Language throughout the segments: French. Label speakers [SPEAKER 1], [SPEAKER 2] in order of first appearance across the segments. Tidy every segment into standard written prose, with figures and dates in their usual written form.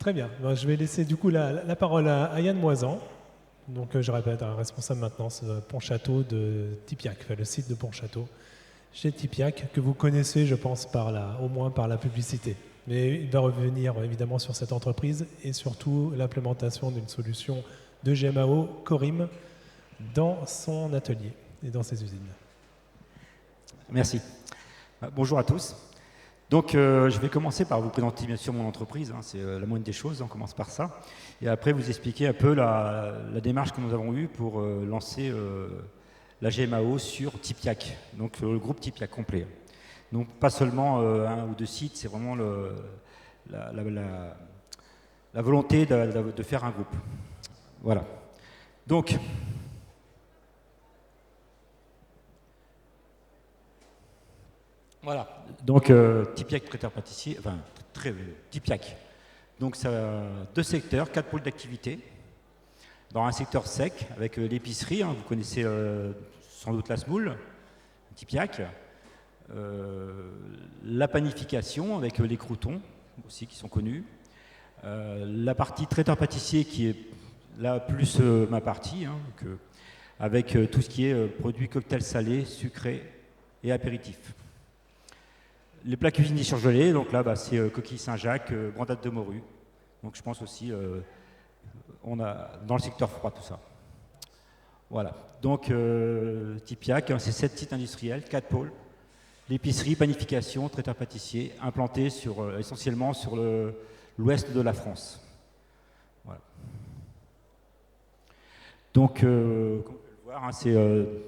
[SPEAKER 1] Très bien. Ben, je vais laisser du coup la parole à Yann Moisan. Donc, je répète, un responsable maintenance Pont-Château de Tipiac, enfin, le site de Pont-Château chez Tipiac, que vous connaissez, je pense, au moins par la publicité. Mais il va revenir évidemment sur cette entreprise et surtout l'implémentation d'une solution de GMAO Corim dans son atelier et dans ses usines.
[SPEAKER 2] Merci. Bonjour à tous. Donc, je vais commencer par vous présenter bien sûr mon entreprise, hein, c'est la moindre des choses, on commence par ça. Et après, vous expliquer un peu la démarche que nous avons eue pour lancer la GMAO sur Tipiac, donc le groupe Tipiac complet. Donc, pas seulement un ou deux sites, c'est vraiment la volonté de faire un groupe. Voilà. Donc, voilà, donc Tipiac traiteur pâtissier, enfin Tipiac. Donc ça a deux secteurs, 4 pôles d'activité. Dans un secteur sec avec l'épicerie, hein, vous connaissez sans doute la semoule, Tipiac. La panification avec les croûtons aussi qui sont connus. La partie traiteur pâtissier qui est là plus ma partie, hein, avec tout ce qui est produits cocktails salés, sucrés et apéritifs. Les plats cuisinés surgelés, donc là, c'est coquille Saint-Jacques, brandade de morue. Donc je pense aussi, on a dans le secteur froid tout ça. Voilà. Donc Tipiac, hein, c'est 7 sites industriels, 4 pôles. L'épicerie, panification, traiteur pâtissier, implanté essentiellement sur l'ouest de la France. Voilà. Donc, comme vous pouvez le voir, hein, c'est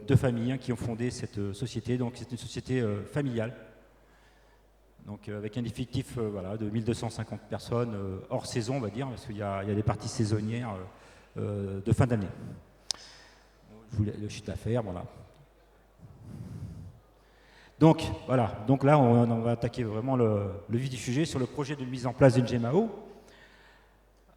[SPEAKER 2] deux familles hein, qui ont fondé cette société. Donc c'est une société familiale. Donc avec un effectif voilà, de 1250 personnes hors saison, on va dire, parce qu'il y a des parties saisonnières de fin d'année. Le chiffre d'affaires, voilà. Donc voilà, donc là on va attaquer vraiment le vif du sujet sur le projet de mise en place d'une GMAO.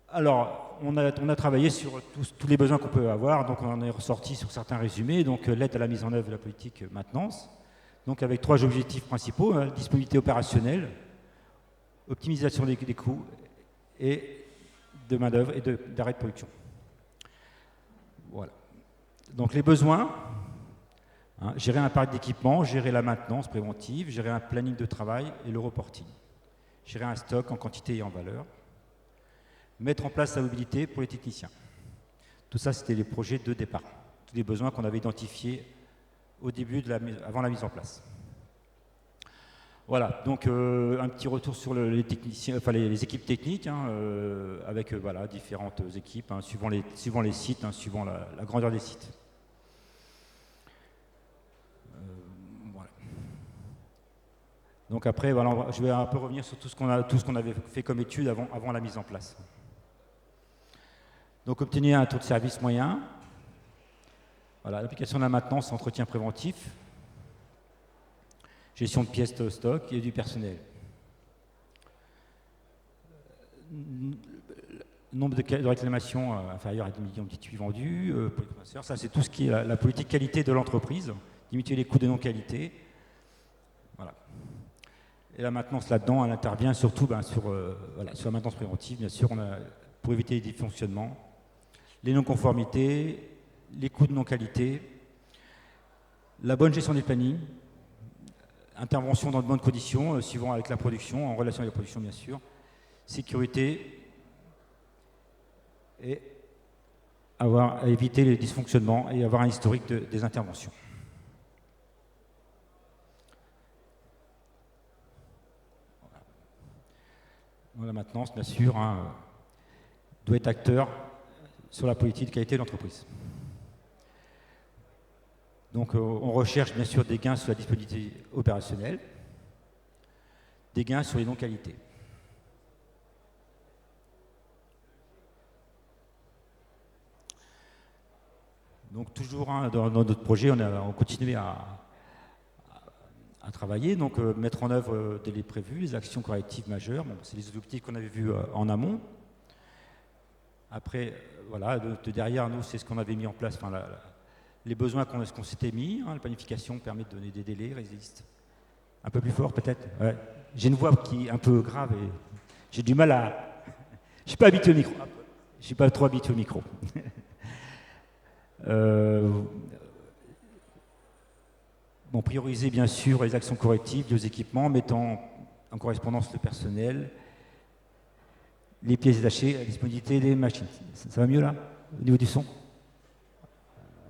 [SPEAKER 2] Alors, on a travaillé sur tous les besoins qu'on peut avoir, donc on en est ressorti sur certains résumés, donc l'aide à la mise en œuvre de la politique maintenance. Donc avec 3 objectifs principaux, hein, disponibilité opérationnelle, optimisation des coûts et de main-d'œuvre et d'arrêt de production. Voilà. Donc les besoins, hein, gérer un parc d'équipement, gérer la maintenance préventive, gérer un planning de travail et le reporting. Gérer un stock en quantité et en valeur. Mettre en place la mobilité pour les techniciens. Tout ça, c'était les projets de départ. Tous les besoins qu'on avait identifiés au début, avant la mise en place. Voilà, donc un petit retour sur les techniciens, enfin les équipes techniques, hein, avec voilà, différentes équipes, hein, suivant les sites, hein, suivant la grandeur des sites. Voilà. Donc après, voilà, je vais un peu revenir sur tout ce qu'on avait fait comme étude avant la mise en place. Donc obtenir un taux de service moyen. Voilà, l'application de la maintenance, entretien préventif, gestion de pièces de stock et du personnel. Nombre de réclamations inférieur à 10 millions de titres vendus pour les fournisseurs. Ça, c'est tout ce qui est la politique qualité de l'entreprise, limiter les coûts de non-qualité. Voilà. Et la maintenance là-dedans, elle intervient surtout sur la maintenance préventive, bien sûr, pour éviter les dysfonctionnements, les non-conformités, les coûts de non-qualité, la bonne gestion des plannings, intervention dans de bonnes conditions, suivant avec la production, en relation avec la production bien sûr, sécurité et éviter les dysfonctionnements et avoir un historique des interventions. La maintenance, bien sûr, hein, doit être acteur sur la politique de qualité de l'entreprise. Donc on recherche bien sûr des gains sur la disponibilité opérationnelle, des gains sur les non-qualités. Donc toujours hein, dans notre projet, on continue à travailler, donc mettre en œuvre dès les prévus, les actions correctives majeures. Bon, c'est les objectifs qu'on avait vus en amont. Après, voilà, de derrière nous, c'est ce qu'on avait mis en place, enfin, les besoins qu'on s'était mis. Hein, la planification permet de donner des délais, résiste. Un peu plus fort peut-être ouais. J'ai une voix qui est un peu grave et j'ai du mal à... Je suis pas habitué au micro. Je suis pas trop habitué au micro. Bon, prioriser bien sûr les actions correctives liées aux équipements, mettant en correspondance le personnel, les pièces détachées, la disponibilité des machines. Ça va mieux là, au niveau du son?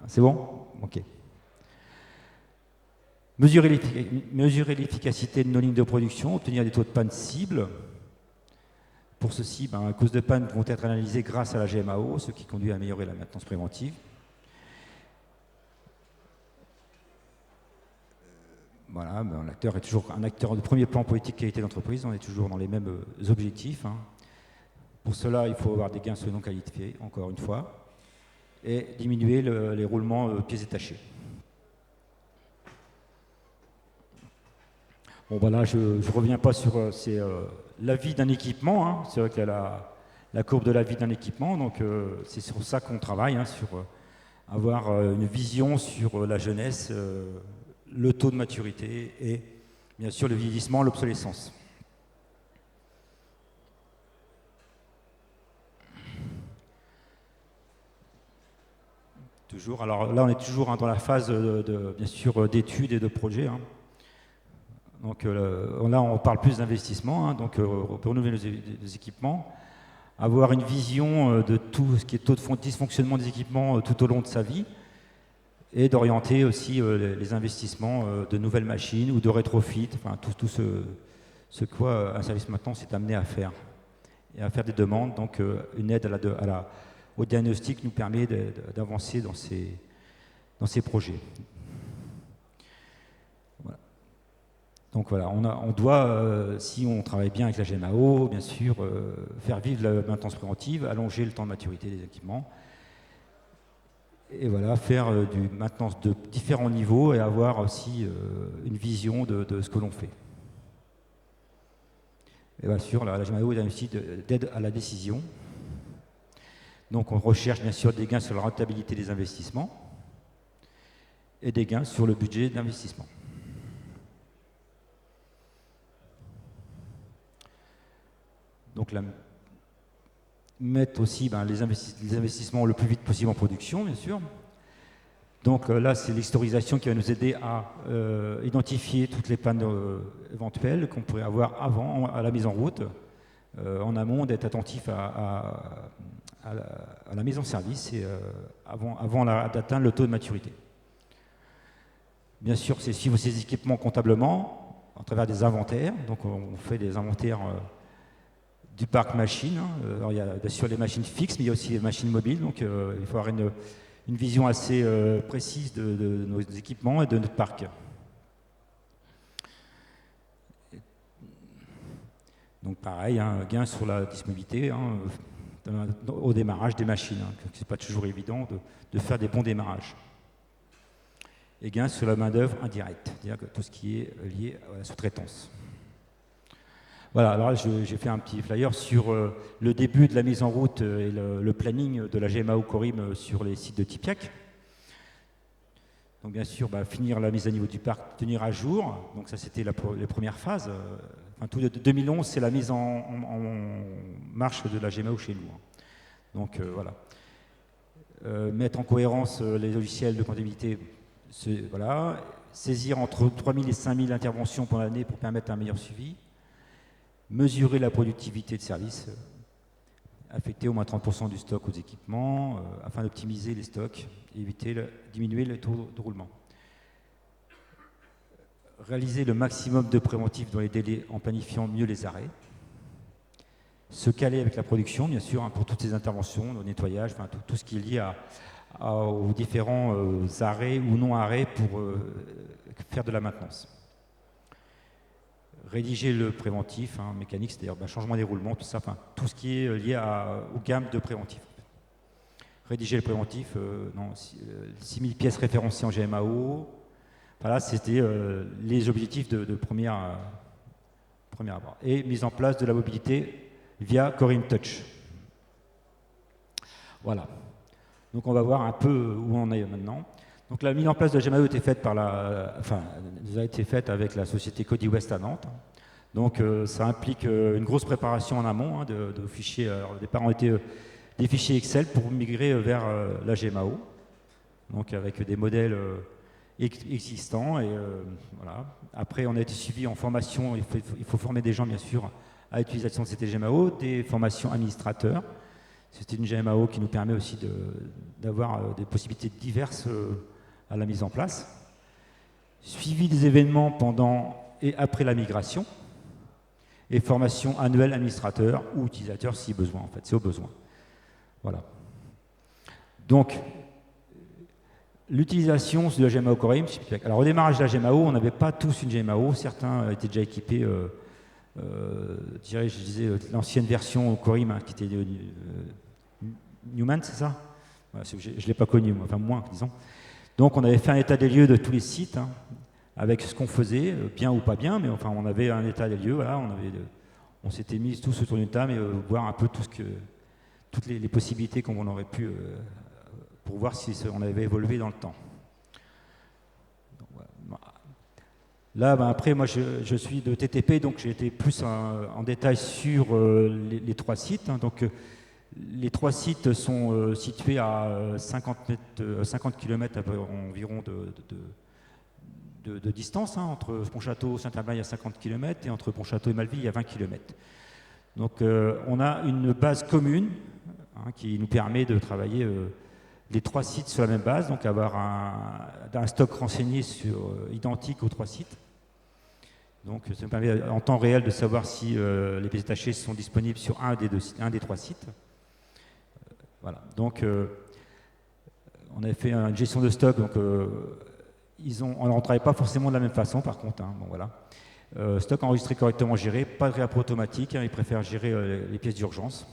[SPEAKER 2] C'est bon? Ok. Mesurer l'efficacité de nos lignes de production, obtenir des taux de panne cibles. Pour ceci, les causes de panne vont être analysées grâce à la GMAO, ce qui conduit à améliorer la maintenance préventive. Voilà, l'acteur est toujours un acteur de premier plan politique qualité d'entreprise, on est toujours dans les mêmes objectifs. Pour cela, il faut avoir des gains sur les non qualifiés, encore une fois, et diminuer les roulements pièces détachées. Bon, voilà, je ne reviens pas sur la vie d'un équipement. C'est vrai qu'il y a la courbe de la vie d'un équipement, donc c'est sur ça qu'on travaille, sur avoir une vision sur la jeunesse, le taux de maturité et bien sûr le vieillissement, l'obsolescence. Toujours, alors là on est toujours dans la phase bien sûr d'études et de projets. Donc là on parle plus d'investissement, donc pour renouveler les équipements, avoir une vision de tout ce qui est taux de dysfonctionnement des équipements tout au long de sa vie, et d'orienter aussi les investissements de nouvelles machines ou de rétrofit, enfin tout ce quoi un service maintenance est amené à faire, et à faire des demandes. Donc une aide au diagnostic nous permet d'avancer dans ces projets. Voilà. Donc voilà, on doit, si on travaille bien avec la GMAO, bien sûr, faire vivre la maintenance préventive, allonger le temps de maturité des équipements, et voilà, faire du maintenance de différents niveaux et avoir aussi une vision de ce que l'on fait. Et bien sûr, la GMAO est un outil d'aide à la décision. Donc on recherche bien sûr des gains sur la rentabilité des investissements et des gains sur le budget d'investissement. Donc mettre aussi les investissements le plus vite possible en production, bien sûr. Donc là, c'est l'historisation qui va nous aider à identifier toutes les pannes éventuelles qu'on pourrait avoir avant, à la mise en route, en amont, d'être attentif à la mise en service et avant d'atteindre le taux de maturité. Bien sûr, c'est suivre ces équipements comptablement, à travers des inventaires. Donc on fait des inventaires du parc machine. Alors, il y a bien sûr les machines fixes, mais il y a aussi les machines mobiles. Donc il faut avoir une vision assez précise de nos équipements et de notre parc. Donc pareil, gain sur la disponibilité au démarrage des machines. Ce n'est pas toujours évident de faire des bons démarrages. Et gain sur la main-d'œuvre indirecte, c'est-à-dire tout ce qui est lié à la sous-traitance. Voilà, alors là, j'ai fait un petit flyer sur le début de la mise en route et le planning de la GMAO Corim sur les sites de Tipiac. Donc bien sûr, finir la mise à niveau du parc, tenir à jour. Donc ça, c'était les premières phases. Tout de 2011, c'est la mise en marche de la GMAO chez nous. Donc voilà. Mettre en cohérence les logiciels de comptabilité, voilà. Saisir entre 3000 et 5000 interventions pour l'année pour permettre un meilleur suivi. Mesurer la productivité de service, affecter au moins 30% du stock aux équipements afin d'optimiser les stocks et diminuer le taux de roulement. Réaliser le maximum de préventifs dans les délais en planifiant mieux les arrêts. Se caler avec la production, bien sûr, pour toutes ces interventions, au nettoyage, tout ce qui est lié aux différents arrêts ou non-arrêts pour faire de la maintenance. Rédiger le préventif, mécanique, c'est-à-dire changement des roulements, tout ça, tout ce qui est lié aux gammes de préventifs. Rédiger le préventif, 6000 pièces référencées en GMAO. Voilà, c'était les objectifs de premier abord. Et mise en place de la mobilité via Corim Touch. Voilà. Donc on va voir un peu où on est maintenant. Donc la mise en place de la GMAO a été faite avec la société Cody West à Nantes. Donc ça implique une grosse préparation en amont de fichiers. Alors, au départ, on était des fichiers Excel pour migrer vers la GMAO, donc avec des modèles existants. Et voilà. Après, on a été suivi en formation. Il faut former des gens, bien sûr, à l'utilisation de cette GMAO, des formations administrateurs. C'est une GMAO qui nous permet aussi d'avoir des possibilités diverses à la mise en place. Suivi des événements pendant et après la migration, et formation annuelle administrateur ou utilisateur si besoin, en fait, c'est au besoin. Voilà. Donc, l'utilisation de la GMAO Corim. Alors, au démarrage de la GMAO, on n'avait pas tous une GMAO, certains étaient déjà équipés, je disais, l'ancienne version Corim, hein, qui était Newman, c'est ça? Voilà, je ne l'ai pas connu, enfin moins, disons. Donc, on avait fait un état des lieux de tous les sites, hein, avec ce qu'on faisait, bien ou pas bien, mais enfin, on avait un état des lieux, voilà, on s'était mis tous autour d'une table et voir un peu toutes les possibilités qu'on aurait pu, pour voir si on avait évolué dans le temps. Donc, voilà. Là, ben, après, moi, je suis de TTP, donc j'ai été plus en détail sur les 3 sites. Hein, donc, les 3 sites sont situés à 50 km environ de distance, hein, entre Pontchâteau et Saint-Herblain, il y a 50 km, et entre Pontchâteau et Malville, il y a 20 km. Donc, on a une base commune, hein, qui nous permet de travailler les 3 sites sur la même base, donc avoir un stock renseigné identique aux 3 sites. Donc, ça nous permet en temps réel de savoir si les pièces détachées sont disponibles sur un des 3 sites. Voilà. Donc, on avait fait une gestion de stock, donc on ne travaille pas forcément de la même façon, par contre. Hein, bon, voilà. Stock enregistré correctement géré, pas de réappro automatique, hein, ils préfèrent gérer les pièces d'urgence.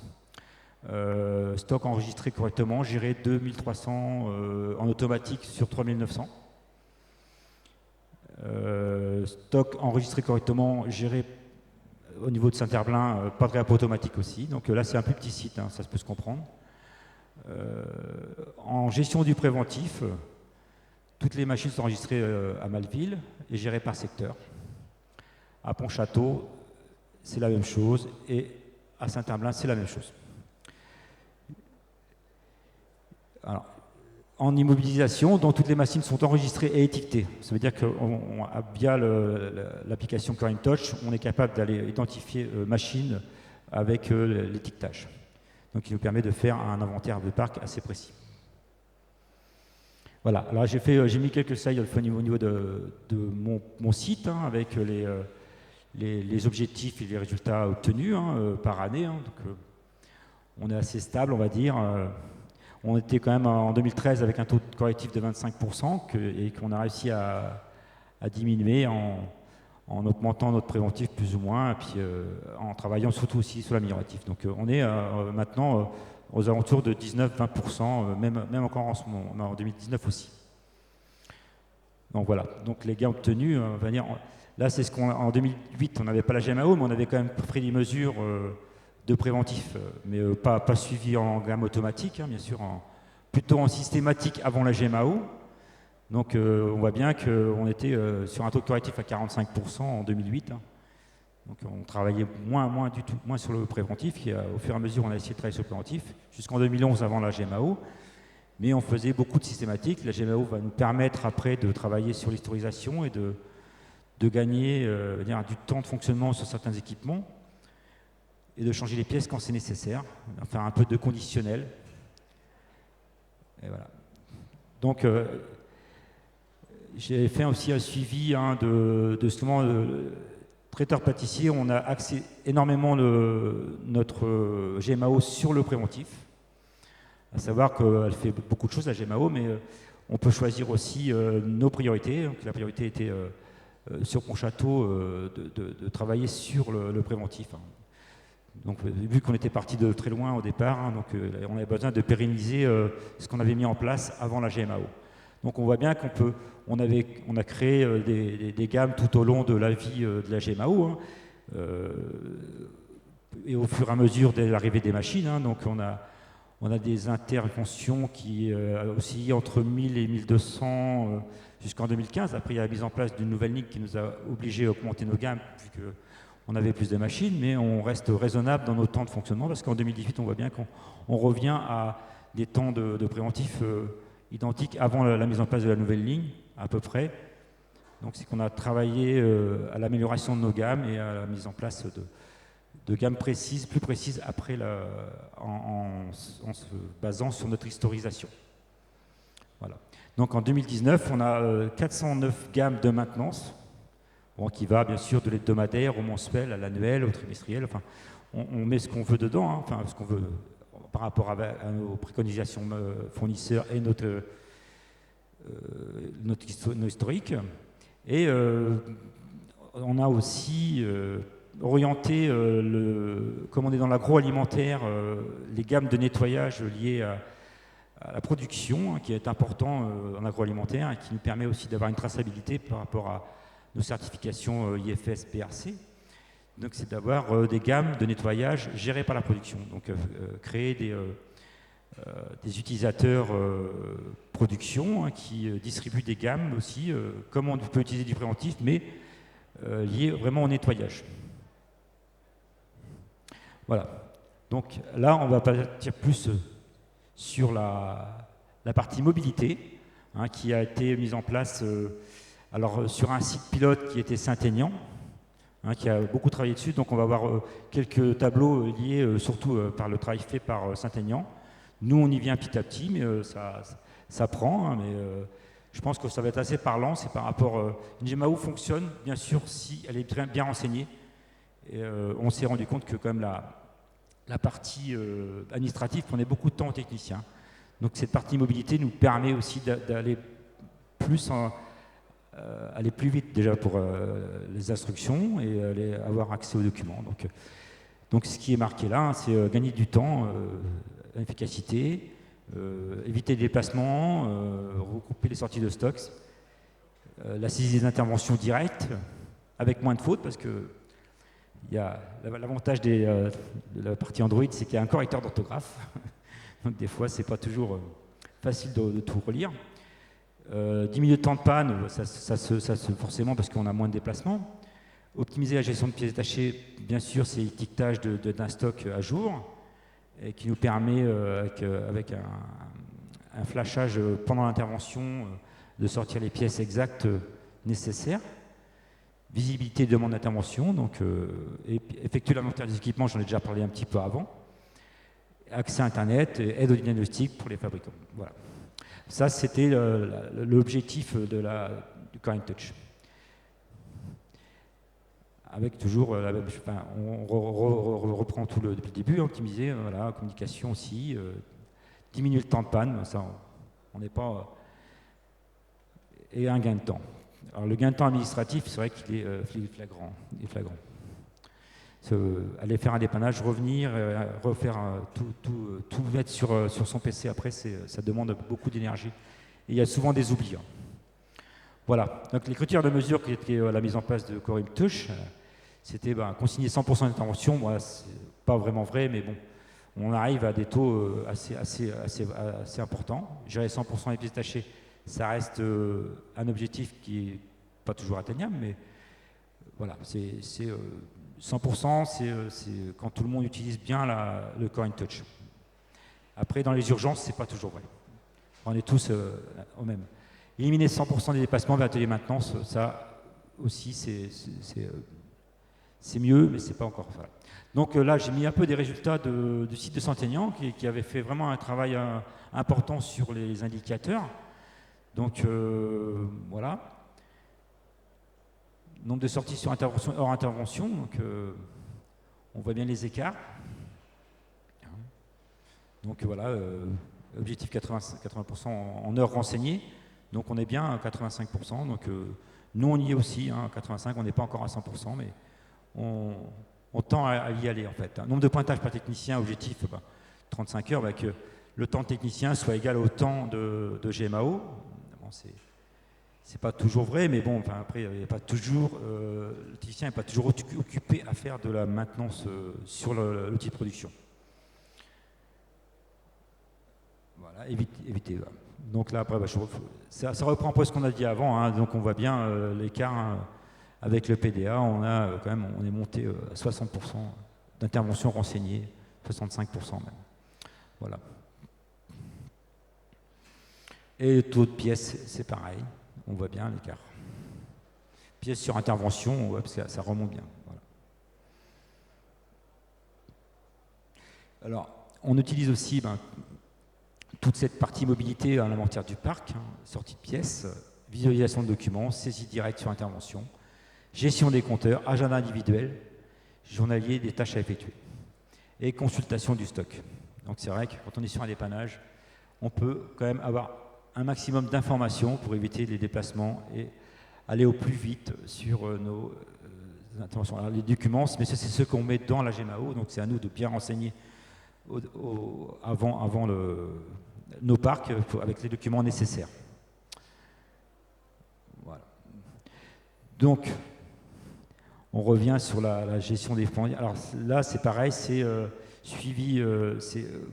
[SPEAKER 2] Stock enregistré correctement, géré 2300 en automatique sur 3900. Stock enregistré correctement, géré au niveau de Saint-Herblain, pas de réappro automatique aussi. Donc là, c'est un plus petit site, hein, ça se peut se comprendre. En gestion du préventif, toutes les machines sont enregistrées à Malville et gérées par secteur. À Pontchâteau, c'est la même chose, et à Saint-Herblain, c'est la même chose. Alors, en immobilisation, donc toutes les machines sont enregistrées et étiquetées. Ça veut dire que via l'application Corim Touch, on est capable d'aller identifier machines avec l'étiquetage. Donc, il nous permet de faire un inventaire de parc assez précis. Voilà, alors j'ai mis quelques slides au niveau de mon site, hein, avec les objectifs et les résultats obtenus, hein, par année. Hein. Donc, on est assez stable, on va dire. On était quand même en 2013 avec un taux de correctif de 25% et qu'on a réussi à diminuer en augmentant notre préventif plus ou moins, et puis en travaillant surtout aussi sur l'amélioratif. Donc on est maintenant aux alentours de 19-20%, même encore en ce moment, en 2019 aussi. Donc voilà, donc les gains obtenus, on va dire, là c'est ce qu'en 2008 on n'avait pas la GMAO, mais on avait quand même pris des mesures de préventif, mais pas suivi en gamme automatique, hein, bien sûr, plutôt en systématique avant la GMAO. Donc on voit bien qu'on était sur un taux de correctif à 45% en 2008. Hein. Donc on travaillait moins sur le préventif. Et, au fur et à mesure, on a essayé de travailler sur le préventif jusqu'en 2011 avant la GMAO. Mais on faisait beaucoup de systématique. La GMAO va nous permettre après de travailler sur l'historisation et de gagner du temps de fonctionnement sur certains équipements et de changer les pièces quand c'est nécessaire, faire un peu de conditionnel. Et voilà. Donc, j'ai fait aussi un suivi de justement traiteur-pâtissier. On a axé énormément notre GMAO sur le préventif. À savoir qu'elle fait beaucoup de choses, la GMAO, mais on peut choisir aussi nos priorités. Donc, la priorité était sur Pontchâteau de travailler sur le préventif. Hein. Donc, vu qu'on était parti de très loin au départ, hein, donc, on avait besoin de pérenniser ce qu'on avait mis en place avant la GMAO. Donc, on voit bien on a créé des gammes tout au long de la vie de la GMAO, hein, et au fur et à mesure de l'arrivée des machines. Hein, donc, on a des interventions qui oscillent entre 1000 et 1200 jusqu'en 2015. Après, il y a la mise en place d'une nouvelle ligne qui nous a obligés à augmenter nos gammes, vu on avait plus de machines, mais on reste raisonnable dans nos temps de fonctionnement parce qu'en 2018, on voit bien qu'on revient à des temps de préventif identiques avant la mise en place de la nouvelle ligne, à peu près. Donc c'est qu'on a travaillé à l'amélioration de nos gammes et à la mise en place de gammes précises, plus précises après en se basant sur notre historisation. Voilà. Donc en 2019, on a 409 gammes de maintenance, bon, qui va bien sûr de l'hebdomadaire au mensuel, à l'annuel, au trimestriel. Enfin, on met ce qu'on veut dedans, hein, enfin ce qu'on veut par rapport à nos préconisations fournisseurs et notre historique. Et on a aussi orienté, comme on est dans l'agroalimentaire, les gammes de nettoyage liées à la production, hein, qui est important en agroalimentaire et qui nous permet aussi d'avoir une traçabilité par rapport à nos certifications IFS, PRC. Donc c'est d'avoir des gammes de nettoyage gérées par la production. Donc créer des utilisateurs production, hein, qui distribuent des gammes aussi, comme on peut utiliser du préventif, mais lié vraiment au nettoyage. Voilà. Donc là, on va partir plus sur la partie mobilité, hein, qui a été mise en place alors, sur un site pilote qui était Saint-Aignan, hein, qui a beaucoup travaillé dessus. Donc on va voir quelques tableaux liés surtout par le travail fait par Saint-Aignan. Nous, on y vient petit à petit, mais ça prend. Hein, mais je pense que ça va être assez parlant. C'est par rapport... une GMAO fonctionne, bien sûr, si elle est bien renseignée. Et on s'est rendu compte que quand même la partie administrative prenait beaucoup de temps aux techniciens. Donc cette partie mobilité nous permet aussi d'aller aller plus vite déjà pour les instructions et avoir accès aux documents. Donc ce qui est marqué là, hein, c'est gagner du temps, efficacité, éviter les déplacements, regrouper les sorties de stocks, la saisie des interventions directes avec moins de fautes parce que l'avantage de la partie Android, c'est qu'il y a un correcteur d'orthographe. Donc des fois, c'est pas toujours facile de tout relire. Diminuer le temps de panne, forcément parce qu'on a moins de déplacements. Optimiser la gestion de pièces détachées, bien sûr, c'est l'étiquetage d'un stock à jour et qui nous permet, avec un flashage pendant l'intervention, de sortir les pièces exactes nécessaires. Visibilité de demande d'intervention, donc effectuer l'inventaire des équipements, j'en ai déjà parlé un petit peu avant. Accès à Internet, aide au diagnostic pour les fabricants. Voilà. Ça, c'était l'objectif du Core Touch. Avec toujours la même... Enfin, on reprend tout depuis le début, optimiser, voilà, communication aussi, diminuer le temps de panne, ça, on n'est pas... et un gain de temps. Alors, le gain de temps administratif, c'est vrai qu'il est flagrant. Aller faire un dépannage, revenir, refaire tout mettre sur son PC après, ça demande beaucoup d'énergie. Et il y a souvent des oublis. Hein. Voilà. Donc les critères de mesure qui étaient la mise en place de Core Touch, c'était consigner 100% d'intervention. Moi, c'est pas vraiment vrai, mais bon, on arrive à des taux assez importants. Gérer 100% des pièces détachées, ça reste un objectif qui n'est pas toujours atteignable, mais voilà, c'est 100%, c'est quand tout le monde utilise bien le Core Touch. Après, dans les urgences, c'est pas toujours vrai. On est tous au même. Éliminer 100% des dépassements vers l'atelier maintenance, ça aussi, c'est mieux, mais c'est pas encore ça. Donc là, j'ai mis un peu des résultats du site de Saint-Aignan qui avait fait vraiment un travail important sur les indicateurs. Donc voilà. Nombre de sorties sur intervention, hors intervention, donc on voit bien les écarts. Donc voilà, objectif 80% en heures renseignées, donc on est bien à 85%. Donc nous on y est aussi, hein, à 85%, on n'est pas encore à 100%, mais on tend à y aller en fait. Nombre de pointages par technicien, objectif 35 heures, que le temps de technicien soit égal au temps de GMAO. Bon, c'est pas toujours vrai, mais bon, enfin, après, il y a pas toujours, le technicien n'est pas toujours occupé à faire de la maintenance sur l'outil de production. Voilà, éviter. Voilà. Donc là, après, ça reprend un peu ce qu'on a dit avant, hein, donc on voit bien l'écart avec le PDA, on est monté à 60% d'interventions renseignées, 65% même. Voilà. Et le taux de pièces, c'est pareil, on voit bien l'écart. Pièces sur intervention, on voit que ça remonte bien. Voilà. Alors, on utilise aussi toute cette partie mobilité à l'inventaire du parc, sortie de pièces, visualisation de documents, saisie directe sur intervention, gestion des compteurs, agenda individuel, journalier des tâches à effectuer et consultation du stock. Donc c'est vrai que quand on est sur un dépannage, on peut quand même avoir un maximum d'informations pour éviter les déplacements et aller au plus vite sur nos interventions. Alors les documents, mais c'est ce qu'on met dans la GMAO, donc c'est à nous de bien renseigner avant nos parcs avec les documents nécessaires. Voilà. Donc, on revient sur la gestion des fonds. Alors là, c'est pareil, c'est suivi.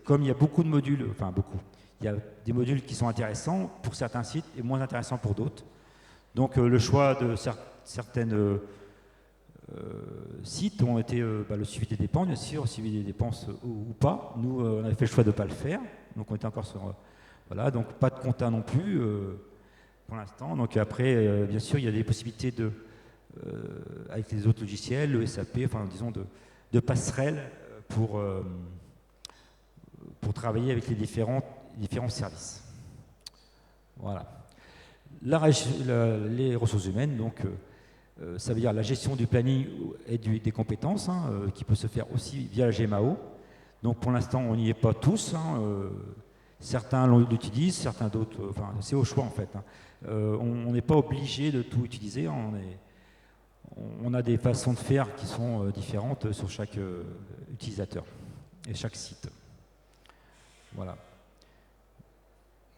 [SPEAKER 2] Comme il y a beaucoup de modules, enfin beaucoup, il y a des modules qui sont intéressants pour certains sites et moins intéressants pour d'autres. Donc le choix de certaines sites ont été le suivi des dépenses, bien sûr, le suivi des dépenses ou pas. Nous, on avait fait le choix de ne pas le faire. Donc on était encore sur... voilà, donc pas de compta non plus pour l'instant. Donc après, bien sûr, il y a des possibilités avec les autres logiciels, le SAP, enfin disons de passerelles pour travailler avec les différents services. Voilà. Les ressources humaines, donc ça veut dire la gestion du planning et des compétences, qui peut se faire aussi via la GMAO. Donc pour l'instant, on n'y est pas tous. Certains l'utilisent, certains d'autres. Enfin, c'est au choix en fait. On n'est pas obligé de tout utiliser. On a des façons de faire qui sont différentes sur chaque utilisateur et chaque site. Voilà.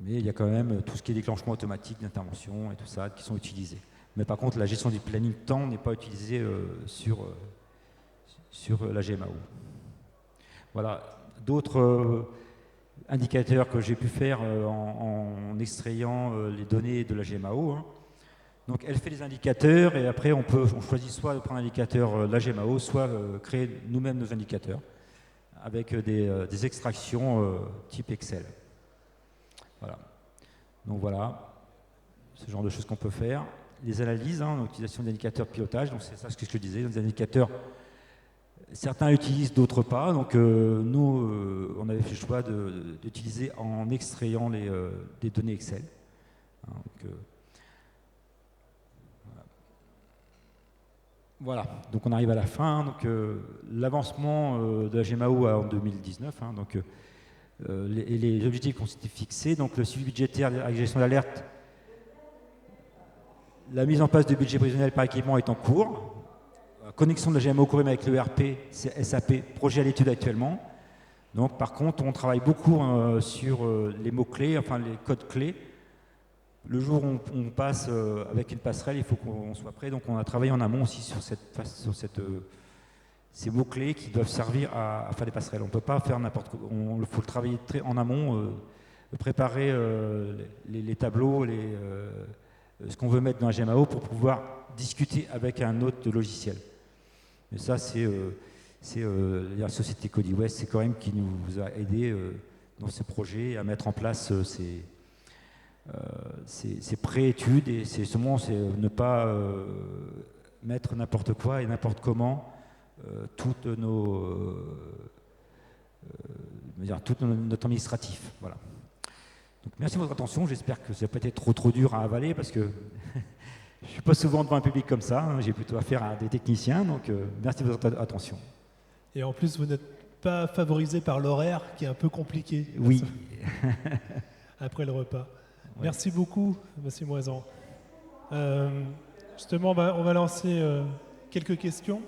[SPEAKER 2] Mais il y a quand même tout ce qui est déclenchement automatique d'intervention et tout ça qui sont utilisés. Mais par contre, la gestion du planning temps n'est pas utilisée sur la GMAO. Voilà. D'autres indicateurs que j'ai pu faire en extrayant les données de la GMAO. Donc elle fait des indicateurs et après on choisit soit de prendre un indicateur de la GMAO, soit créer nous-mêmes nos indicateurs avec des extractions type Excel. Voilà. Donc voilà, ce genre de choses qu'on peut faire. Les analyses, l'utilisation d'indicateurs de pilotage, donc c'est ça ce que je te disais, des indicateurs, certains l'utilisent, d'autres pas. Donc nous, on avait fait le choix d'utiliser en extrayant des données Excel. Voilà, donc on arrive à la fin. Donc l'avancement de la GMAO en 2019, les objectifs qu'on s'était fixés, donc le suivi budgétaire, la gestion d'alerte, la mise en place de budget prévisionnel par équipement est en cours. La connexion de la GMAO Corim avec l'ERP, c'est SAP, projet à l'étude actuellement. Donc par contre, on travaille beaucoup sur les mots-clés, enfin les codes clés. Le jour où on passe avec une passerelle, il faut qu'on soit prêt. Donc on a travaillé en amont aussi sur ces mots-clés qui doivent servir à faire des passerelles. On ne peut pas faire n'importe quoi. Il faut le travailler très en amont, préparer les tableaux, ce qu'on veut mettre dans la GMAO pour pouvoir discuter avec un autre logiciel. Et ça, c'est la société CodeWest, c'est quand même qui nous a aidés dans ce projet à mettre en place ces pré-études et c'est ne pas mettre n'importe quoi et n'importe comment tout notre administratif. Voilà. Donc, merci de votre attention. J'espère que ça n'a pas été trop dur à avaler parce que je ne suis pas souvent devant un public comme ça. J'ai plutôt affaire à des techniciens. Donc, merci de votre attention.
[SPEAKER 1] Et en plus, vous n'êtes pas favorisé par l'horaire qui est un peu compliqué.
[SPEAKER 2] Oui.
[SPEAKER 1] Après le repas.
[SPEAKER 2] Ouais.
[SPEAKER 1] Merci beaucoup, Monsieur Moisan. Justement, on va lancer quelques questions.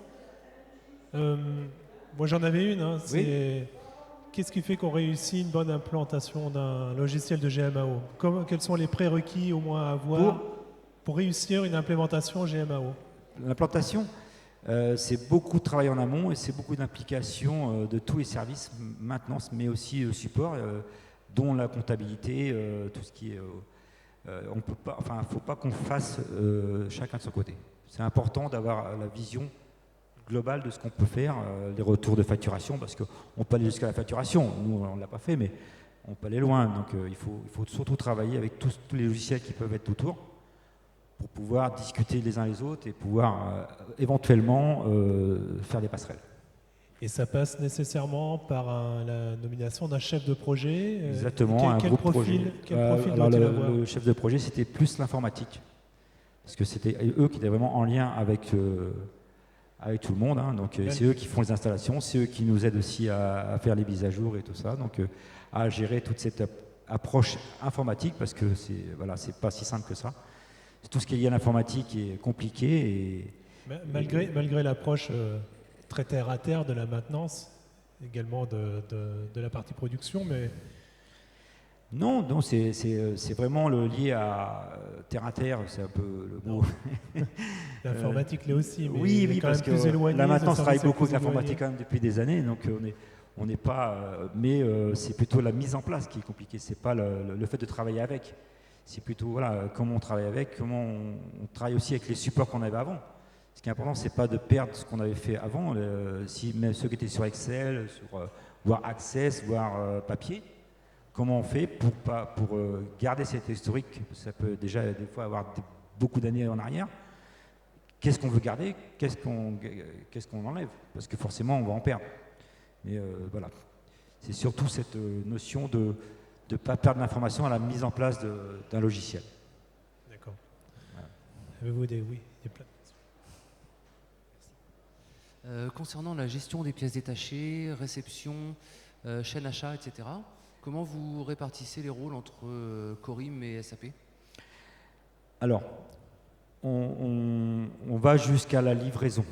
[SPEAKER 1] Moi, j'en avais une. C'est qu'est-ce qui fait qu'on réussit une bonne implantation d'un logiciel de GMAO? Quels sont les prérequis au moins à avoir pour réussir une implémentation GMAO?
[SPEAKER 2] L'implantation, c'est beaucoup de travail en amont et c'est beaucoup d'implication de tous les services, maintenance, mais aussi support. Dont la comptabilité, tout ce qui est... on peut pas, enfin, il ne faut pas qu'on fasse chacun de son côté. c'est important d'avoir la vision globale de ce qu'on peut faire, les retours de facturation, parce qu'on peut aller jusqu'à la facturation. Nous, on ne l'a pas fait, mais on peut aller loin. Donc, il faut surtout travailler avec tous les logiciels qui peuvent être autour pour pouvoir discuter les uns les autres et pouvoir éventuellement faire des passerelles.
[SPEAKER 1] Et ça passe nécessairement par la nomination d'un chef de projet.
[SPEAKER 2] Exactement, un groupe projet.
[SPEAKER 1] Quel profil
[SPEAKER 2] alors
[SPEAKER 1] doit-il avoir ?
[SPEAKER 2] le chef de projet, c'était plus l'informatique. Parce que c'était eux qui étaient vraiment en lien avec tout le monde. Hein. Donc c'est eux qui font les installations, c'est eux qui nous aident aussi à faire les mises à jour et tout ça. Donc à gérer toute cette approche informatique, parce que c'est pas si simple que ça. Tout ce qui est lié à l'informatique est compliqué.
[SPEAKER 1] Malgré l'approche très terre à terre de la maintenance, également de la partie production, mais...
[SPEAKER 2] Non, c'est vraiment lié à terre, c'est un peu le mot.
[SPEAKER 1] L'informatique l'est aussi, mais
[SPEAKER 2] oui,
[SPEAKER 1] quand
[SPEAKER 2] parce
[SPEAKER 1] même plus
[SPEAKER 2] que
[SPEAKER 1] éloigné.
[SPEAKER 2] la maintenance travaille beaucoup avec
[SPEAKER 1] éloigné.
[SPEAKER 2] l'informatique quand même depuis des années, donc on n'est pas... mais c'est plutôt la mise en place qui est compliquée, c'est pas le fait de travailler avec. C'est plutôt comment on travaille avec, comment on travaille aussi avec les supports qu'on avait avant. Ce qui est important, c'est pas de perdre ce qu'on avait fait avant, même ceux qui étaient sur Excel, voire Access, voire papier. Comment on fait pour garder cette historique? Ça peut déjà des fois avoir beaucoup d'années en arrière. Qu'est-ce qu'on veut garder? Qu'est-ce qu'on enlève? Parce que forcément, on va en perdre. Mais voilà, c'est surtout cette notion de ne pas perdre l'information à la mise en place d'un logiciel.
[SPEAKER 1] D'accord. Voilà. Avez-vous des plans?
[SPEAKER 3] Concernant la gestion des pièces détachées, réception, chaîne achat, etc., comment vous répartissez les rôles entre Corim et SAP?
[SPEAKER 2] Alors, on va jusqu'à la livraison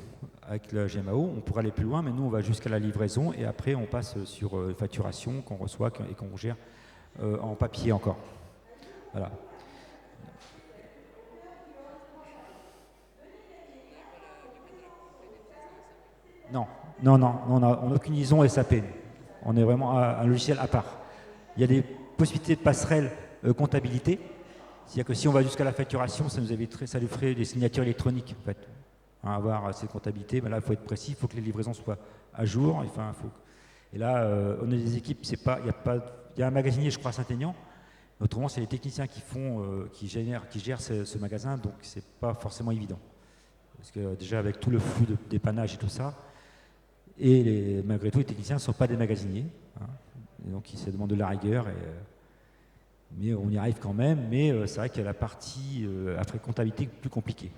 [SPEAKER 2] avec la GMAO. On pourrait aller plus loin, mais nous, on va jusqu'à la livraison et après, on passe sur facturation qu'on reçoit et qu'on gère en papier encore. Voilà. Non, on n'a aucune liaison SAP. On est vraiment un logiciel à part. Il y a des possibilités de passerelle comptabilité. C'est-à-dire que si on va jusqu'à la facturation, ça nous ferait des signatures électroniques. En fait. Avoir ces comptabilités, là, il faut être précis, il faut que les livraisons soient à jour. Et là, on a des équipes, il y a un magasinier, je crois, à Saint-Aignan. Autrement, c'est les techniciens qui gèrent ce magasin, donc c'est pas forcément évident. Parce que déjà, avec tout le flux de dépannage et tout ça, malgré tout, les techniciens ne sont pas des magasiniers. Et donc, ça demande de la rigueur. Mais on y arrive quand même. Mais c'est vrai qu'il y a la partie, après comptabilité, plus compliquée.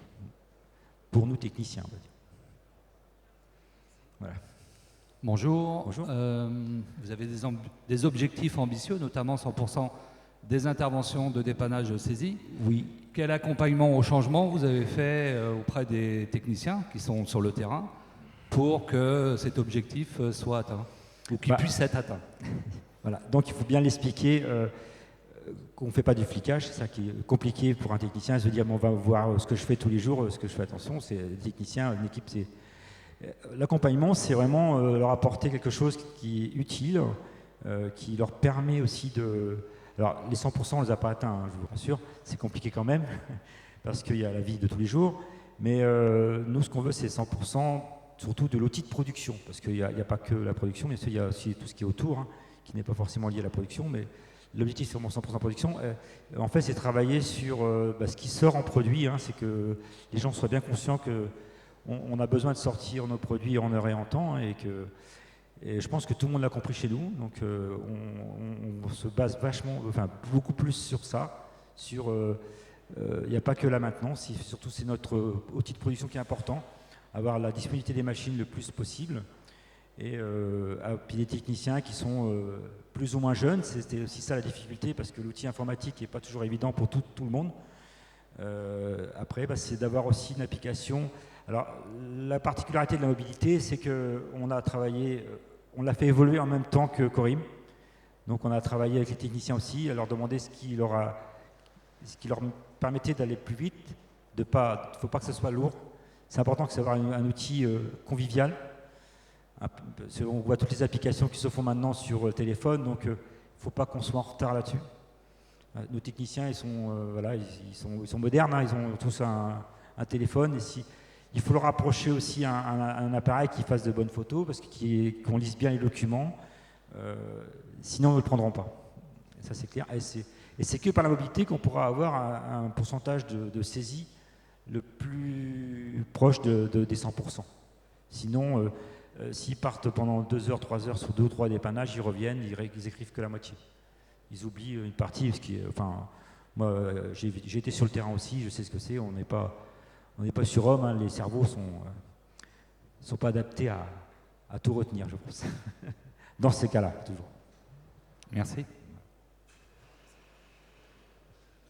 [SPEAKER 2] Pour nous, techniciens, on va dire. Voilà.
[SPEAKER 4] Bonjour.
[SPEAKER 2] Bonjour.
[SPEAKER 4] Vous avez des objectifs ambitieux, notamment 100% des interventions de dépannage saisies.
[SPEAKER 2] Oui.
[SPEAKER 4] Quel accompagnement au changement vous avez fait auprès des techniciens qui sont sur le terrain pour que cet objectif soit atteint ou qu'il puisse être atteint?
[SPEAKER 2] Voilà. Donc il faut bien l'expliquer qu'on ne fait pas du flicage. C'est ça qui est compliqué pour un technicien, se dire on va voir ce que je fais tous les jours, ce que je fais attention. C'est des techniciens, une équipe, c'est... L'accompagnement, c'est vraiment leur apporter quelque chose qui est utile, qui leur permet aussi de... Alors, les 100%, on ne les a pas atteints, je vous rassure, c'est compliqué quand même, parce qu'il y a la vie de tous les jours. Mais nous, ce qu'on veut, c'est 100%, surtout de l'outil de production, parce qu'il n'y a pas que la production, mais il y a aussi tout ce qui est autour, qui n'est pas forcément lié à la production, mais l'objectif, c'est vraiment 100% production. En fait, c'est travailler sur ce qui sort en produit, c'est que les gens soient bien conscients qu'on a besoin de sortir nos produits en heure et en temps, et je pense que tout le monde l'a compris chez nous, donc on se base beaucoup plus sur ça, il n'y a pas que la maintenance, surtout c'est notre outil de production qui est important, avoir la disponibilité des machines le plus possible, et puis des techniciens qui sont plus ou moins jeunes, c'était aussi ça la difficulté, parce que l'outil informatique n'est pas toujours évident pour tout le monde. Après, c'est d'avoir aussi une application. Alors, la particularité de la mobilité, c'est qu'on a travaillé, on l'a fait évoluer en même temps que Corim. Donc, on a travaillé avec les techniciens aussi, à leur demander ce qui leur permettait d'aller plus vite. Il ne faut pas que ce soit lourd. C'est important que ce soit un outil convivial. On voit toutes les applications qui se font maintenant sur le téléphone, donc il ne faut pas qu'on soit en retard là-dessus. Nos techniciens, ils sont modernes, ils ont tous un un téléphone. Et il faut le rapprocher aussi à un appareil qui fasse de bonnes photos, parce qu'on lise bien les documents. Sinon, ils ne le prendront pas. Et ça, c'est clair. Et c'est que par la mobilité qu'on pourra avoir un pourcentage de saisie le plus proche des 100%. Sinon, s'ils partent pendant 2 heures, 3 heures sur 2 ou 3 dépannages, ils reviennent, ils écrivent que la moitié. Ils oublient une partie, moi j'ai été sur le terrain aussi, je sais ce que c'est, on n'est pas surhomme, hein, les cerveaux sont pas adaptés à tout retenir, je pense. Dans ces cas-là, toujours.
[SPEAKER 4] Merci.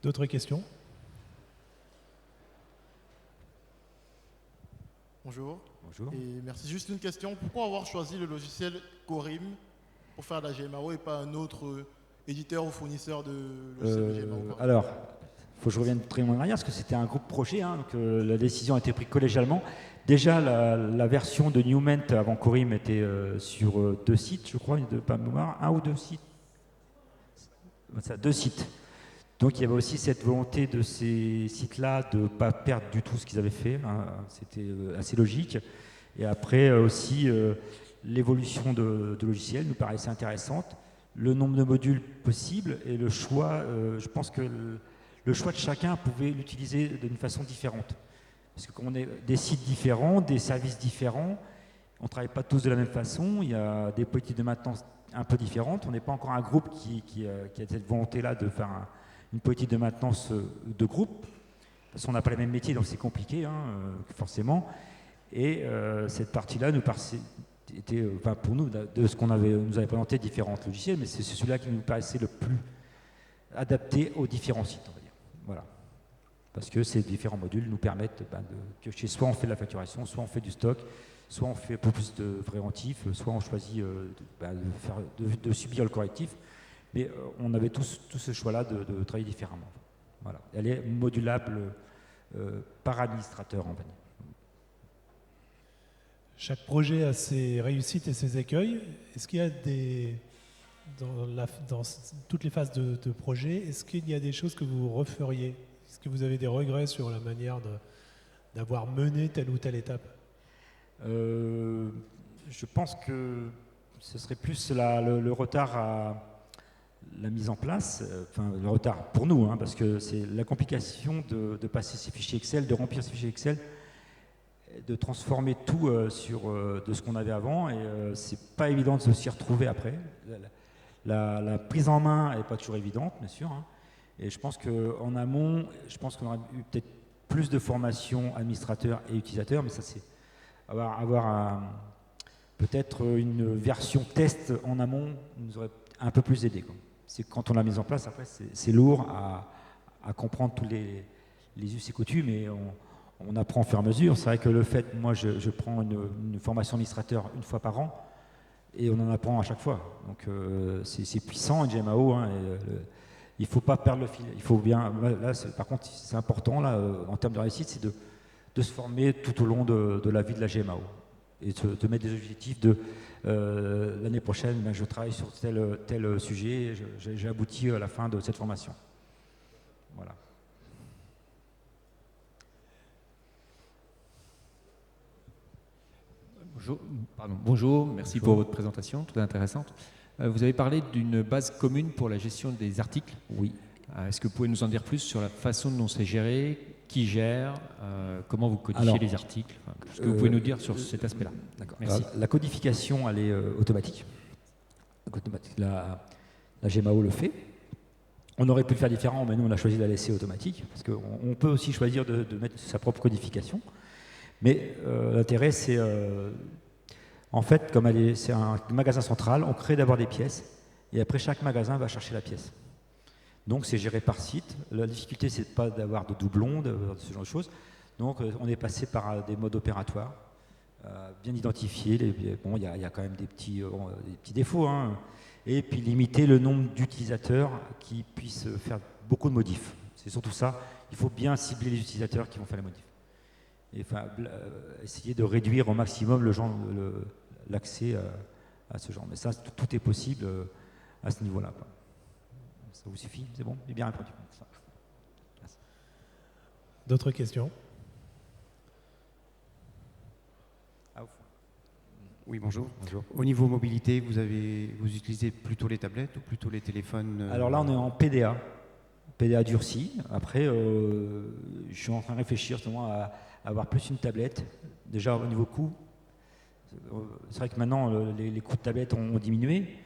[SPEAKER 1] D'autres questions?
[SPEAKER 5] Bonjour.
[SPEAKER 2] Bonjour.
[SPEAKER 5] Et merci. Juste une question. Pourquoi avoir choisi le logiciel Corim pour faire la GMAO et pas un autre éditeur ou fournisseur de logiciel GMAO?
[SPEAKER 2] Alors, il faut que je revienne très loin en arrière, parce que c'était un groupe projet, hein, donc la décision a été prise collégialement. Déjà, la version de Newment avant Corim était sur 2 sites, je crois, de pas de mémoire, 1 ou 2 sites. 2 sites. Donc il y avait aussi cette volonté de ces sites-là de ne pas perdre du tout ce qu'ils avaient fait, hein, c'était assez logique. Et après aussi, l'évolution de logiciels nous paraissait intéressante, le nombre de modules possibles et le choix, je pense que le choix de chacun pouvait l'utiliser d'une façon différente. Parce que comme on est des sites différents, des services différents, on ne travaille pas tous de la même façon, il y a des politiques de maintenance un peu différentes, on n'est pas encore un groupe qui a cette volonté-là de faire une politique de maintenance de groupe, parce qu'on n'a pas les mêmes métiers, donc c'est compliqué, hein, forcément. Et cette partie-là était, pour nous, de ce qu'on nous avait présenté différents logiciels, mais c'est celui-là qui nous paraissait le plus adapté aux différents sites, on va dire. Voilà. Parce que ces différents modules nous permettent que soit on fait de la facturation, soit on fait du stock, soit on fait un peu plus de préventif, soit on choisit de subir le correctif. Mais on avait tous ce choix-là de travailler différemment. Voilà. Elle est modulable par administrateur, on va dire.
[SPEAKER 1] Chaque projet a ses réussites et ses écueils. Est-ce qu'il y a dans toutes les phases de projet, est-ce qu'il y a des choses que vous referiez? Est-ce que vous avez des regrets sur la manière d'avoir mené telle ou telle étape?
[SPEAKER 2] Je pense que ce serait plus le retard à la mise en place, le retard pour nous, hein, parce que c'est la complication de passer ces fichiers Excel, de remplir ces fichiers Excel, de transformer tout de ce qu'on avait avant, et c'est pas évident de s'y retrouver après. La prise en main n'est pas toujours évidente, bien sûr, hein, et je pense qu'en amont, qu'on aurait eu peut-être plus de formation administrateurs et utilisateurs, mais ça c'est avoir peut-être une version test en amont nous aurait un peu plus aidé, quoi. C'est quand on l'a mise en place, après c'est lourd à comprendre tous les us et coutumes, et on apprend au fur et à mesure. C'est vrai que le fait, moi je prends une formation administrateur une fois par an, et on en apprend à chaque fois. Donc c'est puissant, une GMAO, hein, il ne faut pas perdre le fil. Il faut bien, là, par contre, c'est important, là, en termes de réussite, c'est de se former tout au long de la vie de la GMAO. Et de mettre des objectifs l'année prochaine, je travaille sur tel sujet, j'ai abouti à la fin de cette formation. Voilà.
[SPEAKER 6] Bonjour, merci pour votre présentation, très intéressante. Vous avez parlé d'une base commune pour la gestion des articles.
[SPEAKER 2] Oui.
[SPEAKER 6] Est-ce que vous pouvez nous en dire plus sur la façon dont c'est géré, qui gère, comment vous codifiez les articles, ce que vous pouvez nous dire sur cet aspect-là?
[SPEAKER 2] D'accord.
[SPEAKER 6] Merci.
[SPEAKER 2] Alors, la codification, elle est automatique. La GMAO le fait. On aurait pu le faire différent, mais nous, on a choisi de la laisser automatique, parce qu'on peut aussi choisir de mettre sa propre codification. Mais l'intérêt, c'est, en fait, comme c'est un magasin central, on crée d'abord des pièces, et après, chaque magasin va chercher la pièce. Donc, c'est géré par site. La difficulté, c'est pas d'avoir de doublons, de ce genre de choses. Donc, on est passé par des modes opératoires, bien identifiés. Bon, il y a quand même des petits défauts, hein. Et puis limiter le nombre d'utilisateurs qui puissent faire beaucoup de modifs. C'est surtout ça. Il faut bien cibler les utilisateurs qui vont faire les modifs. Et essayer de réduire au maximum l'accès à ce genre. Mais ça, tout est possible à ce niveau-là. Ça vous suffit? C'est bon? J'ai bien répondu.
[SPEAKER 1] D'autres questions?
[SPEAKER 7] Oui, bonjour.
[SPEAKER 2] Bonjour.
[SPEAKER 7] Au niveau mobilité, vous utilisez plutôt les tablettes ou plutôt les téléphones
[SPEAKER 2] Alors là, on est en PDA durci. Après, je suis en train de réfléchir justement à avoir plus une tablette. Déjà au niveau coût, c'est vrai que maintenant les coûts de tablette ont diminué.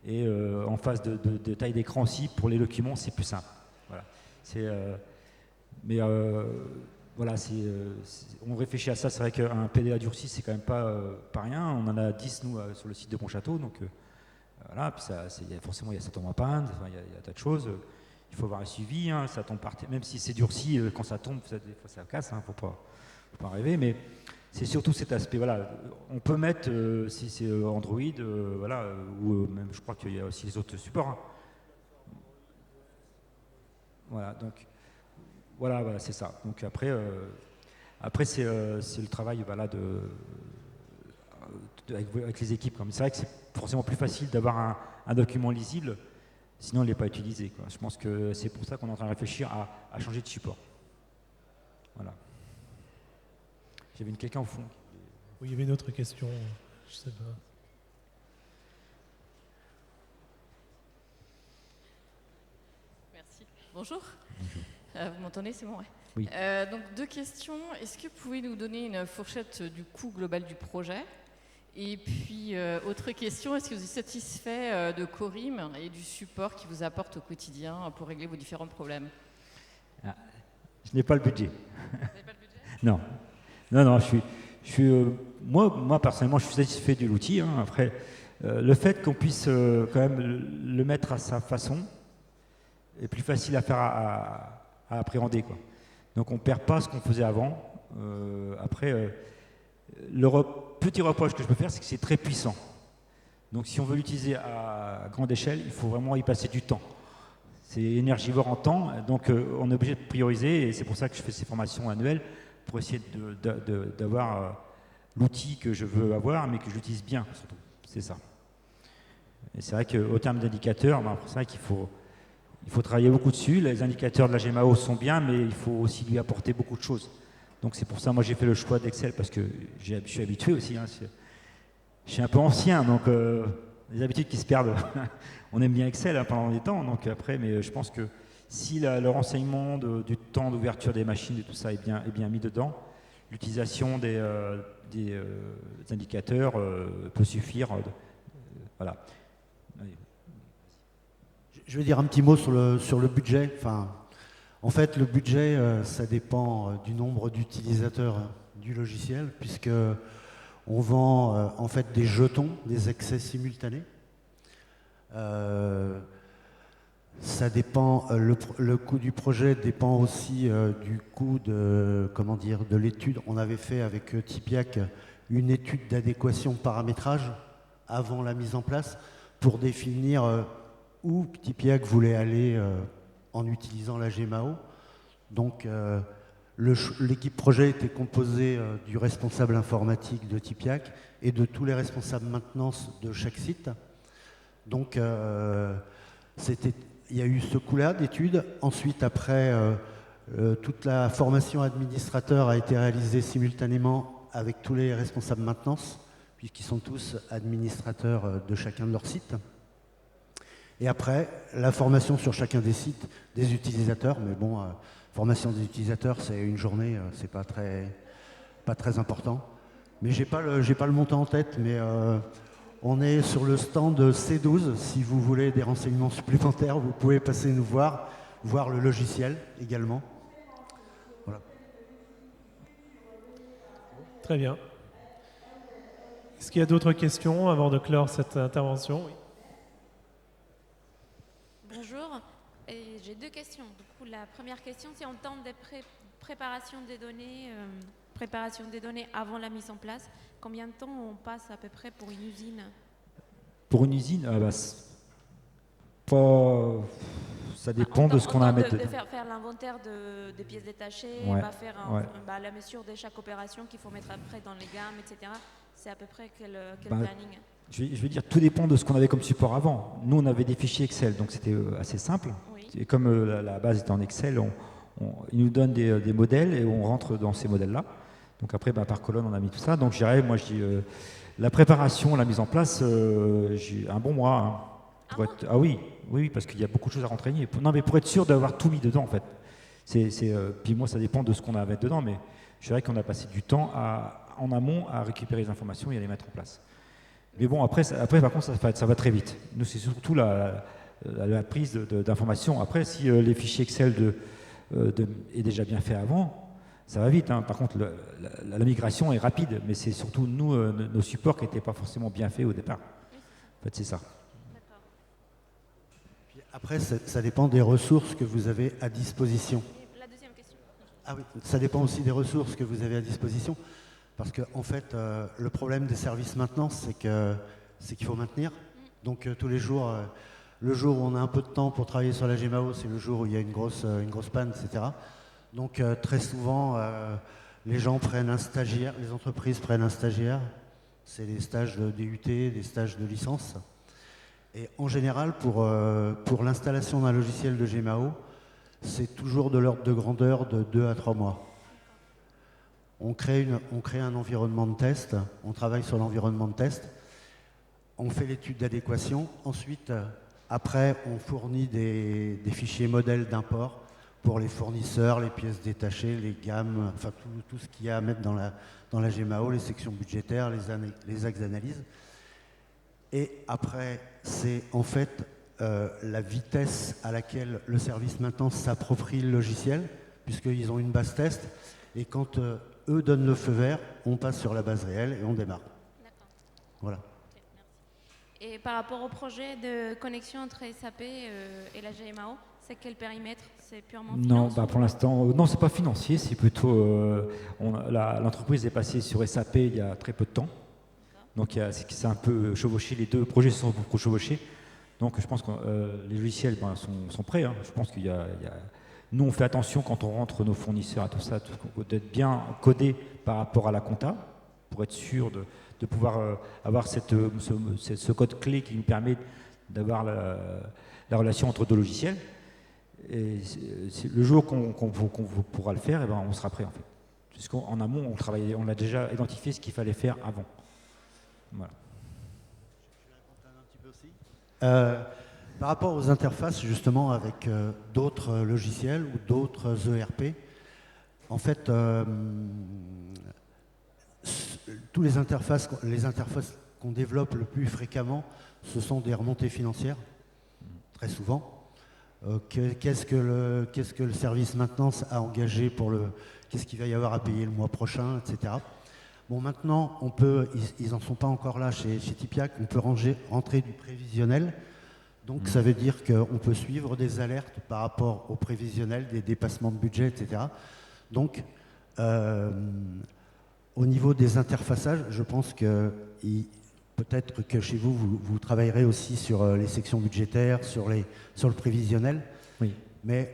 [SPEAKER 2] Et en phase de taille d'écran aussi, pour les documents, c'est plus simple. Voilà. Voilà, on réfléchit à ça. C'est vrai qu'un PDA durci, c'est quand même pas rien. On en a 10, nous, sur le site de Pontchâteau. Donc, voilà. Puis forcément, ça tombe en panne. Il y a un tas de choses. Il faut avoir un suivi. Hein, ça tombe par terre. Même si c'est durci, quand ça tombe, des fois, ça casse. Faut pas rêver. Mais c'est surtout cet aspect. Voilà. On peut mettre, si c'est Android, voilà, ou même, je crois qu'il y a aussi les autres supports. Hein. Voilà. Donc, voilà, c'est ça. Donc après c'est le travail, voilà, avec les équipes. C'est vrai que c'est forcément plus facile d'avoir un document lisible, sinon il n'est pas utilisé, quoi. Je pense que c'est pour ça qu'on est en train de réfléchir à changer de support. Voilà. J'avais quelqu'un au fond.
[SPEAKER 1] Oui, il y avait une autre question, je sais pas.
[SPEAKER 8] Merci. Bonjour. Vous m'entendez, c'est bon, ouais.
[SPEAKER 2] Oui.
[SPEAKER 8] Donc 2 questions. Est-ce que vous pouvez nous donner une fourchette du coût global du projet? Et puis, autre question, est-ce que vous êtes satisfait de Corim et du support qu'il vous apporte au quotidien pour régler vos différents problèmes?
[SPEAKER 2] Je n'ai pas le budget.
[SPEAKER 8] Vous n'avez pas le budget?
[SPEAKER 2] Non. Non, moi, personnellement, je suis satisfait de l'outil. Hein. Après, le fait qu'on puisse quand même le mettre à sa façon est plus facile à faire à appréhender, quoi. Donc on ne perd pas ce qu'on faisait avant. Après, petit reproche que je peux faire, c'est que c'est très puissant. Donc si on veut l'utiliser à grande échelle, il faut vraiment y passer du temps. C'est énergivore en temps, donc on est obligé de prioriser, et c'est pour ça que je fais ces formations annuelles, pour essayer d'avoir l'outil que je veux avoir, mais que j'utilise bien, surtout. C'est ça. Et c'est vrai qu'au terme d'indicateurs, c'est vrai qu'il faut travailler beaucoup dessus. Les indicateurs de la GMAO sont bien, mais il faut aussi lui apporter beaucoup de choses. Donc c'est pour ça, moi j'ai fait le choix d'Excel, parce que je suis habitué aussi. Hein, je suis un peu ancien, donc les habitudes qui se perdent. On aime bien Excel, hein, pendant des temps. Donc après, mais je pense que si le renseignement du temps d'ouverture des machines et tout ça est bien mis dedans, l'utilisation des indicateurs peut suffire. Voilà.
[SPEAKER 9] Je vais dire un petit mot sur le budget. En fait, le budget, ça dépend du nombre d'utilisateurs du logiciel, puisque on vend en fait des jetons, des accès simultanés. Ça dépend. Le coût du projet dépend aussi du coût de l'étude. On avait fait avec Tipiac une étude d'adéquation paramétrage avant la mise en place pour définir où Tipiac voulait aller en utilisant la GMAO. Donc l'équipe projet était composée du responsable informatique de Tipiac et de tous les responsables maintenance de chaque site. Donc il y a eu ce coup-là d'études. Ensuite, après, toute la formation administrateur a été réalisée simultanément avec tous les responsables maintenance, puisqu'ils sont tous administrateurs de chacun de leurs sites. Et après, la formation sur chacun des sites des utilisateurs. Mais bon, formation des utilisateurs, c'est une journée, c'est pas très important. Mais j'ai pas le montant en tête, mais on est sur le stand C12. Si vous voulez des renseignements supplémentaires, vous pouvez passer nous voir le logiciel également. Voilà.
[SPEAKER 1] Très bien. Est-ce qu'il y a d'autres questions avant de clore cette intervention? Oui.
[SPEAKER 10] Bonjour, et j'ai 2 questions. Du coup, la première question, c'est en termes de préparation des données avant la mise en place. Combien de temps on passe à peu près pour une usine?
[SPEAKER 2] Pour une usine, ça dépend de ce qu'on a à mettre dedans.
[SPEAKER 10] De faire l'inventaire des pièces détachées, faire la mesure de chaque opération qu'il faut mettre après dans les gammes, etc. C'est à peu près quel planning?
[SPEAKER 2] Je vais dire, tout dépend de ce qu'on avait comme support avant. Nous, on avait des fichiers Excel, donc c'était assez simple.
[SPEAKER 10] Oui.
[SPEAKER 2] Et comme la base était en Excel, ils nous donnent des modèles et on rentre dans ces modèles-là. Donc après, par colonne, on a mis tout ça. Donc je dis La préparation, la mise en place, j'ai un bon mois. Hein, ah oui, parce qu'il y a beaucoup de choses à rentraîner. Non, mais pour être sûr d'avoir tout mis dedans, en fait. Puis moi, ça dépend de ce qu'on a à mettre dedans, mais je dirais qu'on a passé du temps en amont à récupérer les informations et à les mettre en place. Mais bon, après par contre, ça va très vite. Nous, c'est surtout la prise d'informations. Après, si les fichiers Excel est déjà bien fait avant, ça va vite. Hein. Par contre, la migration est rapide, mais c'est surtout nous, nos supports qui n'étaient pas forcément bien faits au départ. En fait, c'est ça.
[SPEAKER 9] Après, ça dépend des ressources que vous avez à disposition.
[SPEAKER 10] La deuxième question.
[SPEAKER 9] Ah oui, ça dépend aussi des ressources que vous avez à disposition. Parce que, en fait, le problème des services maintenance, c'est qu'il faut maintenir. Donc, tous les jours, le jour où on a un peu de temps pour travailler sur la GMAO, c'est le jour où il y a une grosse panne, etc. Donc, très souvent, les gens prennent un stagiaire, les entreprises prennent un stagiaire. C'est des stages de DUT, des stages de licence. Et en général, pour l'installation d'un logiciel de GMAO, c'est toujours de l'ordre de grandeur de 2 à 3 mois. On crée un environnement de test, on travaille sur l'environnement de test, on fait l'étude d'adéquation, ensuite, après, on fournit des fichiers modèles d'import pour les fournisseurs, les pièces détachées, les gammes, enfin tout ce qu'il y a à mettre dans la GMAO, les sections budgétaires, les axes d'analyse. Et après, c'est en fait la vitesse à laquelle le service maintenance s'approprie le logiciel, puisqu'ils ont une base test, et quand eux donnent le feu vert, on passe sur la base réelle et on démarre.
[SPEAKER 10] D'accord.
[SPEAKER 9] Voilà.
[SPEAKER 10] Okay, merci. Et par rapport au projet de connexion entre SAP et la GMAO, c'est quel périmètre? C'est purement financier?
[SPEAKER 2] Non, pour l'instant, non, c'est pas financier, c'est plutôt... l'entreprise est passée sur SAP il y a très peu de temps. Donc c'est un peu chevauché, les deux projets sont beaucoup chevauchés. Donc je pense que les logiciels sont prêts. Hein. Je pense qu'il y a... Nous, on fait attention quand on rentre nos fournisseurs à tout ça, d'être bien codé par rapport à la compta, pour être sûr de pouvoir avoir ce code clé qui nous permet d'avoir la relation entre deux logiciels. Et le jour qu'on pourra le faire, on sera prêt en fait. Puisqu'en amont, on a déjà identifié ce qu'il fallait faire avant. Voilà.
[SPEAKER 9] Par rapport aux interfaces justement avec d'autres logiciels ou d'autres ERP, en fait, tous les interfaces qu'on développe le plus fréquemment, ce sont des remontées financières, très souvent. Qu'est-ce que le service maintenance a engagé qu'est-ce qu'il va y avoir à payer le mois prochain, etc. Bon, maintenant, ils n'en sont pas encore là chez Tipiac, on peut rentrer du prévisionnel. Donc, ça veut dire qu'on peut suivre des alertes par rapport au prévisionnel, des dépassements de budget, etc. Donc, au niveau des interfaçages, je pense que peut-être que chez vous travaillerez aussi sur les sections budgétaires, sur le prévisionnel.
[SPEAKER 2] Oui.
[SPEAKER 9] Mais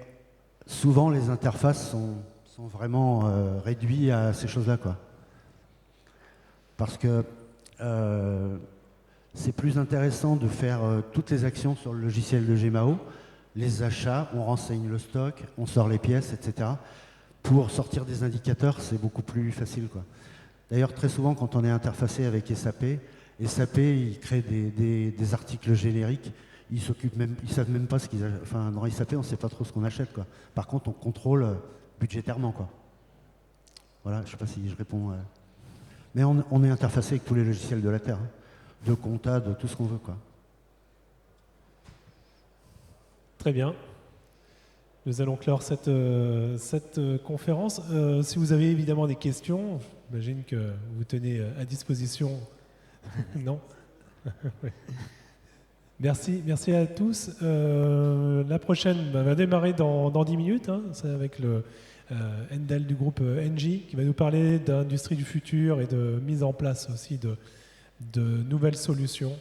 [SPEAKER 9] souvent, les interfaces sont vraiment réduites à ces choses-là, quoi. Parce que c'est plus intéressant de faire toutes les actions sur le logiciel de GMAO, les achats, on renseigne le stock, on sort les pièces, etc. Pour sortir des indicateurs, c'est beaucoup plus facile, quoi. D'ailleurs, très souvent, quand on est interfacé avec SAP, il crée des articles génériques, ils savent même pas ce qu'ils achètent. Enfin, dans SAP, on ne sait pas trop ce qu'on achète, quoi. Par contre, on contrôle budgétairement, quoi. Voilà, je ne sais pas si je réponds... Mais on est interfacé avec tous les logiciels de la Terre, hein, de compta, de tout ce qu'on veut, quoi.
[SPEAKER 1] Très bien. Nous allons clore cette conférence. Si vous avez évidemment des questions, j'imagine que vous tenez à disposition. Non. Merci à tous. La prochaine va démarrer dans 10 minutes. Hein. C'est avec le Endel du groupe Engie qui va nous parler d'industrie du futur et de mise en place aussi de nouvelles solutions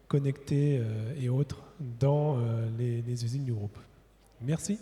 [SPEAKER 1] connectées et autres dans les usines du groupe. Merci.